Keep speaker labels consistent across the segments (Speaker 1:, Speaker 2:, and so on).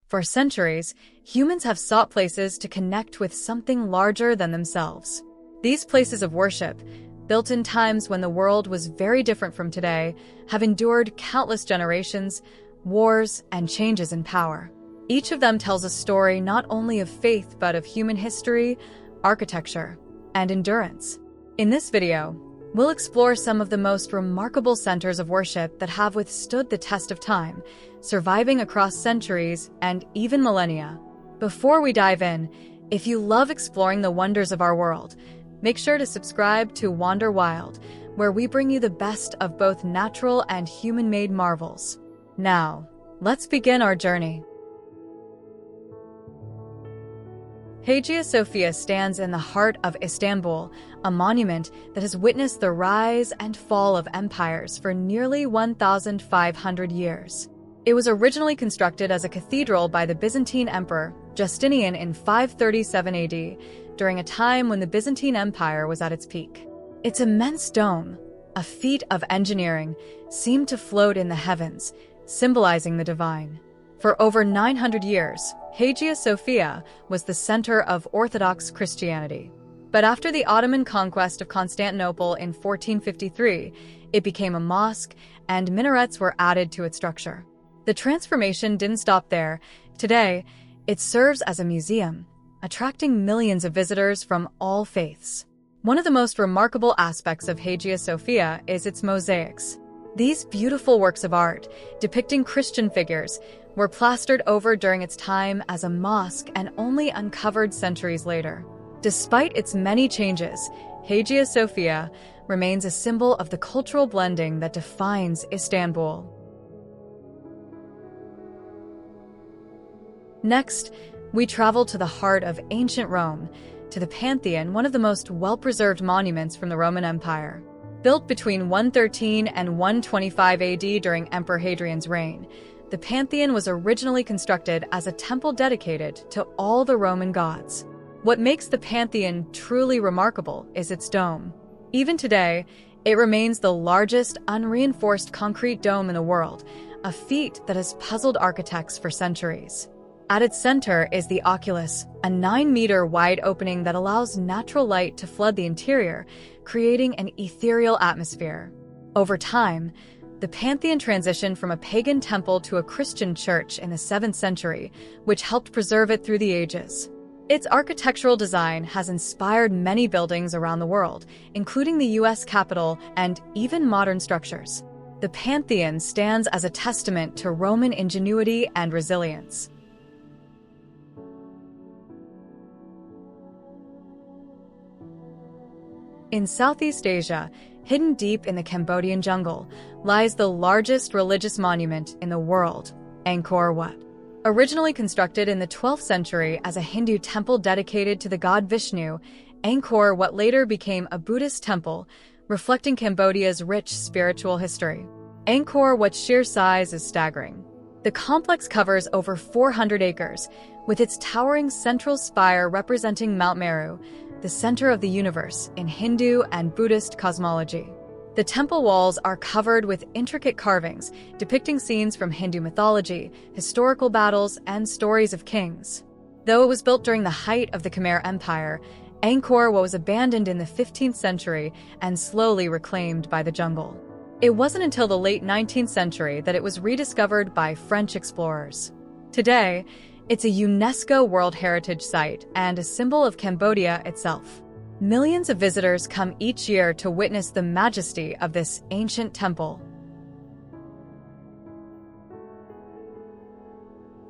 Speaker 1: For centuries, humans have sought places to connect with something larger than themselves. These places of worship, built in times when the world was very different from today, have endured countless generations, wars, and changes in power. Each of them tells a story not only of faith but of human history, architecture, and endurance. In this video, we'll explore some of the most remarkable centers of worship that have withstood the test of time, surviving across centuries and even millennia. Before we dive in, if you love exploring the wonders of our world, make sure to subscribe to Wander Wild, where we bring you the best of both natural and human-made marvels. Now, let's begin our journey. Hagia Sophia stands in the heart of Istanbul, a monument that has witnessed the rise and fall of empires for nearly 1,500 years. It was originally constructed as a cathedral by the Byzantine Emperor Justinian in 537 AD, during a time when the Byzantine Empire was at its peak. Its immense dome, a feat of engineering, seemed to float in the heavens, symbolizing the divine. For over 900 years, Hagia Sophia was the center of Orthodox Christianity. But after the Ottoman conquest of Constantinople in 1453, it became a mosque, and minarets were added to its structure. The transformation didn't stop there. Today, it serves as a museum, attracting millions of visitors from all faiths. One of the most remarkable aspects of Hagia Sophia is its mosaics. These beautiful works of art, depicting Christian figures, were plastered over during its time as a mosque and only uncovered centuries later. Despite its many changes, Hagia Sophia remains a symbol of the cultural blending that defines Istanbul. Next, we travel to the heart of ancient Rome, to the Pantheon, one of the most well-preserved monuments from the Roman Empire. Built between 113 and 125 AD during Emperor Hadrian's reign, the Pantheon was originally constructed as a temple dedicated to all the Roman gods. What makes the Pantheon truly remarkable is its dome. Even today, it remains the largest unreinforced concrete dome in the world, a feat that has puzzled architects for centuries. At its center is the oculus, a 9-meter wide opening that allows natural light to flood the interior, creating an ethereal atmosphere. Over time, the Pantheon transitioned from a pagan temple to a Christian church in the 7th century, which helped preserve it through the ages. Its architectural design has inspired many buildings around the world, including the U.S. Capitol and even modern structures. The Pantheon stands as a testament to Roman ingenuity and resilience. In Southeast Asia, hidden deep in the Cambodian jungle, lies the largest religious monument in the world, Angkor Wat. Originally constructed in the 12th century as a Hindu temple dedicated to the god Vishnu, Angkor Wat later became a Buddhist temple, reflecting Cambodia's rich spiritual history. Angkor Wat's sheer size is staggering. The complex covers over 400 acres, with its towering central spire representing Mount Meru, the center of the universe in Hindu and Buddhist cosmology. The temple walls are covered with intricate carvings depicting scenes from Hindu mythology, historical battles, and stories of kings. Though it was built during the height of the Khmer Empire, Angkor Wat was abandoned in the 15th century and slowly reclaimed by the jungle. It wasn't until the late 19th century that it was rediscovered by French explorers. Today, it's a UNESCO World Heritage Site and a symbol of Cambodia itself. Millions of visitors come each year to witness the majesty of this ancient temple.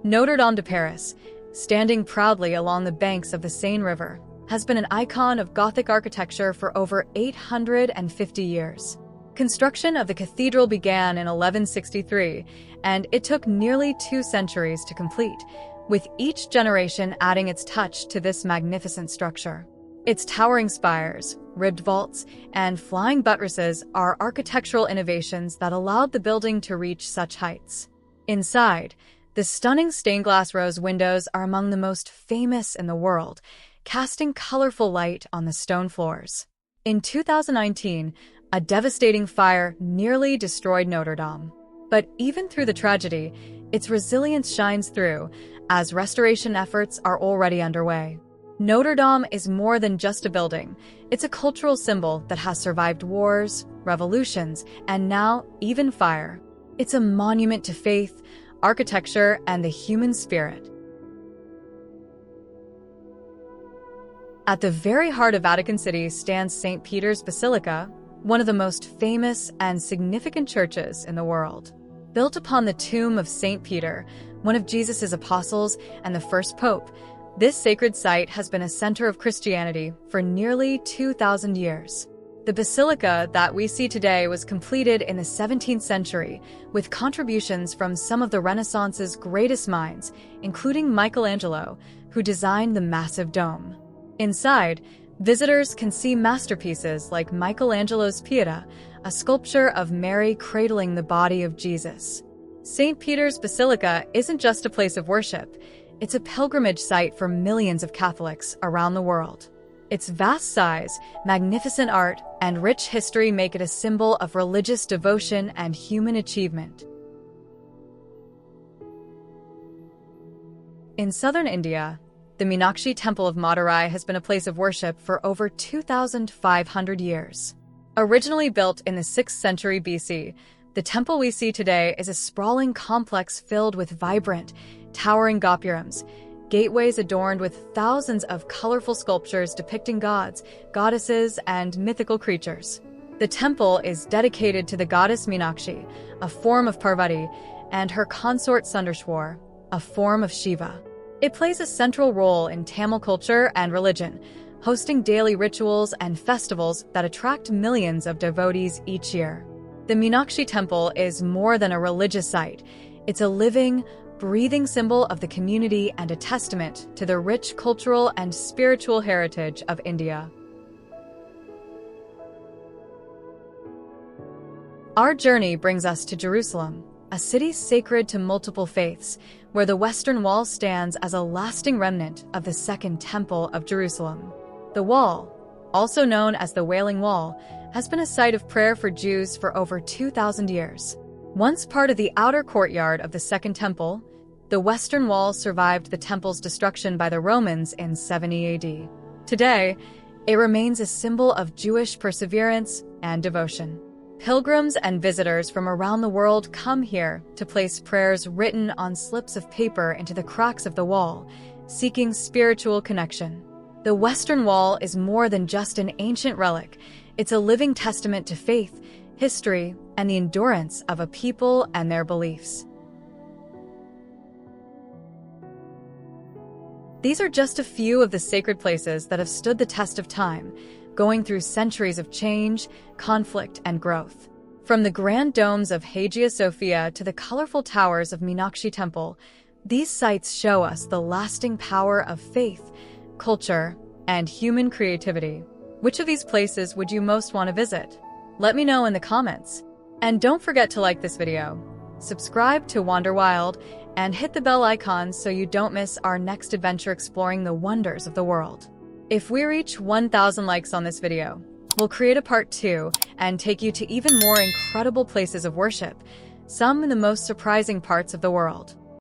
Speaker 1: Notre-Dame de Paris, standing proudly along the banks of the Seine River, has been an icon of Gothic architecture for over 850 years. Construction of the cathedral began in 1163, and it took nearly 2 centuries to complete, with each generation adding its touch to this magnificent structure. Its towering spires, ribbed vaults, and flying buttresses are architectural innovations that allowed the building to reach such heights. Inside, the stunning stained glass rose windows are among the most famous in the world, casting colorful light on the stone floors. In 2019, a devastating fire nearly destroyed Notre Dame. But even through the tragedy, its resilience shines through, as restoration efforts are already underway. Notre-Dame is more than just a building. It's a cultural symbol that has survived wars, revolutions, and now even fire. It's a monument to faith, architecture, and the human spirit. At the very heart of Vatican City stands St. Peter's Basilica, one of the most famous and significant churches in the world. Built upon the tomb of St. Peter, one of Jesus' apostles and the first pope, this sacred site has been a center of Christianity for nearly 2,000 years. The basilica that we see today was completed in the 17th century with contributions from some of the Renaissance's greatest minds, including Michelangelo, who designed the massive dome. Inside, visitors can see masterpieces like Michelangelo's Pieta, a sculpture of Mary cradling the body of Jesus. St. Peter's Basilica isn't just a place of worship. It's a pilgrimage site for millions of Catholics around the world. Its vast size, magnificent art, and rich history make it a symbol of religious devotion and human achievement. In southern India, the Meenakshi Temple of Madurai has been a place of worship for over 2,500 years. Originally built in the 6th century BC, the temple we see today is a sprawling complex filled with vibrant, towering gopurams, gateways adorned with thousands of colorful sculptures depicting gods, goddesses, and mythical creatures. The temple is dedicated to the goddess Meenakshi, a form of Parvati, and her consort Sundarshwar, a form of Shiva. It plays a central role in Tamil culture and religion, hosting daily rituals and festivals that attract millions of devotees each year. The Meenakshi Temple is more than a religious site. It's a living, breathing symbol of the community and a testament to the rich cultural and spiritual heritage of India. Our journey brings us to Jerusalem, a city sacred to multiple faiths, where the Western Wall stands as a lasting remnant of the Second Temple of Jerusalem. The wall, also known as the Wailing Wall, has been a site of prayer for Jews for over 2,000 years. Once part of the outer courtyard of the Second Temple, the Western Wall survived the temple's destruction by the Romans in 70 AD. Today, it remains a symbol of Jewish perseverance and devotion. Pilgrims and visitors from around the world come here to place prayers written on slips of paper into the cracks of the wall, seeking spiritual connection. The Western Wall is more than just an ancient relic. It's a living testament to faith, history, and the endurance of a people and their beliefs. These are just a few of the sacred places that have stood the test of time, going through centuries of change, conflict, and growth. From the grand domes of Hagia Sophia to the colorful towers of Meenakshi Temple, these sites show us the lasting power of faith, culture, and human creativity. Which of these places would you most want to visit? Let me know in the comments. And don't forget to like this video, subscribe to Wander Wild, and hit the bell icon so you don't miss our next adventure exploring the wonders of the world. If we reach 1,000 likes on this video, we'll create a part 2 and take you to even more incredible places of worship, some in the most surprising parts of the world.